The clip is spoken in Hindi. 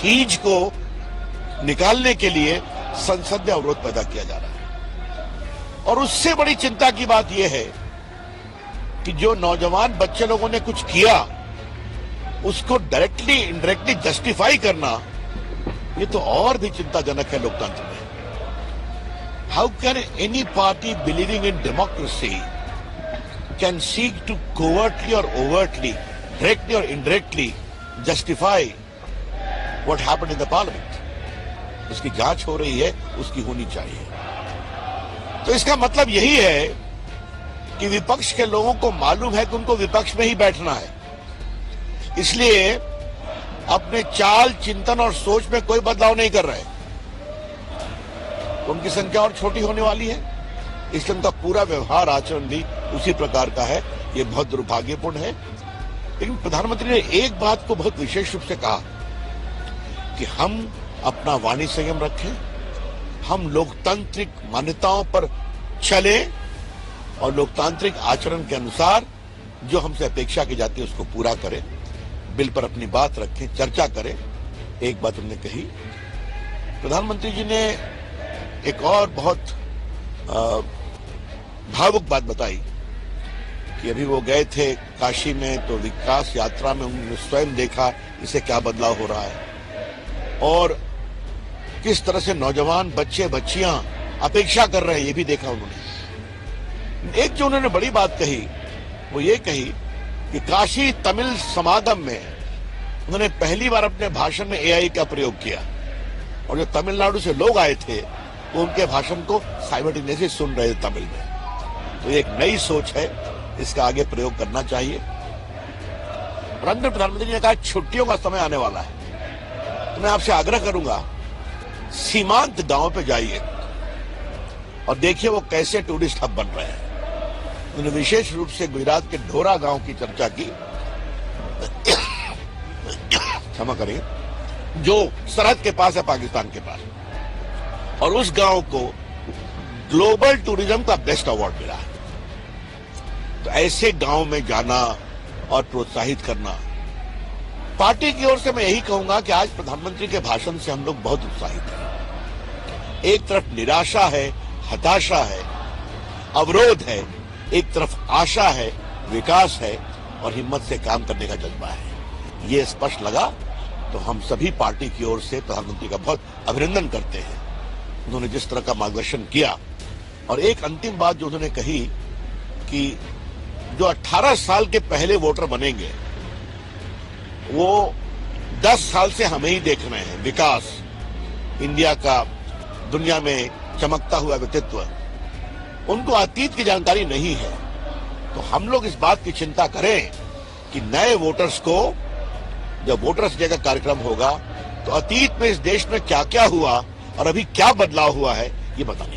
खींच को निकालने के लिए संसद में अवरोध पैदा किया जा रहा है। और उससे बड़ी चिंता की बात यह है कि जो नौजवान बच्चे लोगों ने कुछ किया उसको डायरेक्टली इनडायरेक्टली जस्टिफाई करना, ये तो और भी चिंताजनक है लोकतंत्र में। How can any party believing in democracy can seek to covertly और ओवर्टली, डायरेक्टली और indirectly justify what happened in the parliament? उसकी जांच हो रही है, उसकी होनी चाहिए। तो इसका मतलब यही है कि विपक्ष के लोगों को मालूम है कि उनको विपक्ष में ही बैठना है, इसलिए अपने चाल, चिंतन और सोच में कोई बदलाव नहीं कर रहे। तो उनकी संख्या और छोटी होने वाली है, इसलिए उनका पूरा व्यवहार, आचरण भी उसी प्रकार का है। ये बहुत दुर्भाग्यपूर्ण है। लेकिन प्रधानमंत्री ने एक बात को बहुत विशेष रूप से कहा कि हम अपना वाणी संयम रखें, हम लोकतांत्रिक मान्यताओं पर चले और लोकतांत्रिक आचरण के अनुसार जो हमसे अपेक्षा की जाती है उसको पूरा करें, बिल पर अपनी बात रखें, चर्चा करें। एक बात उन्होंने कही। प्रधानमंत्री जी ने एक और बहुत भावुक बात बताई कि अभी वो गए थे काशी में, तो विकास यात्रा में उन्होंने स्वयं देखा इससे क्या बदलाव हो रहा है और किस तरह से नौजवान बच्चे बच्चियां अपेक्षा कर रहे हैं, ये भी देखा उन्होंने। एक जो उन्होंने बड़ी बात कही वो ये कही कि काशी तमिल समागम में उन्होंने पहली बार अपने भाषण में एआई का प्रयोग किया और जो तमिलनाडु से लोग आए थे वो उनके भाषण को साइमल्टेनियसली सुन रहे थे तमिल में। तो एक नई सोच है, इसका आगे प्रयोग करना चाहिए। और अंत में प्रधानमंत्री जी ने कहा छुट्टियों का समय आने वाला है, तो मैं आपसे आग्रह करूंगा सीमांत गांव पे जाइए और देखिए वो कैसे टूरिस्ट हब बन रहे हैं। उन्होंने विशेष रूप से गुजरात के ढोरा गांव की चर्चा की, क्षमा करिए, जो सरहद के पास है पाकिस्तान के पास, और उस गांव को ग्लोबल टूरिज्म का बेस्ट अवार्ड मिला है। तो ऐसे गांव में जाना और प्रोत्साहित करना, पार्टी की ओर से मैं यही कहूंगा कि आज प्रधानमंत्री के भाषण से हम लोग बहुत उत्साहित हैं। एक तरफ निराशा है, हताशा है, अवरोध है, एक तरफ आशा है, विकास है और हिम्मत से काम करने का जज्बा है। ये स्पष्ट लगा, तो हम सभी पार्टी की ओर से प्रधानमंत्री का बहुत अभिनंदन करते हैं। उन्होंने जिस तरह का मार्गदर्शन किया। और एक अंतिम बात जो उन्होंने कही कि जो 18 साल के पहले वोटर बनेंगे वो 10 साल से हमें ही देख रहे हैं, विकास, इंडिया का दुनिया में चमकता हुआ व्यक्तित्व, उनको अतीत की जानकारी नहीं है। तो हम लोग इस बात की चिंता करें कि नए वोटर्स को, जब वोटर्स डे का कार्यक्रम होगा तो अतीत में इस देश में क्या क्या हुआ और अभी क्या बदलाव हुआ है ये बताने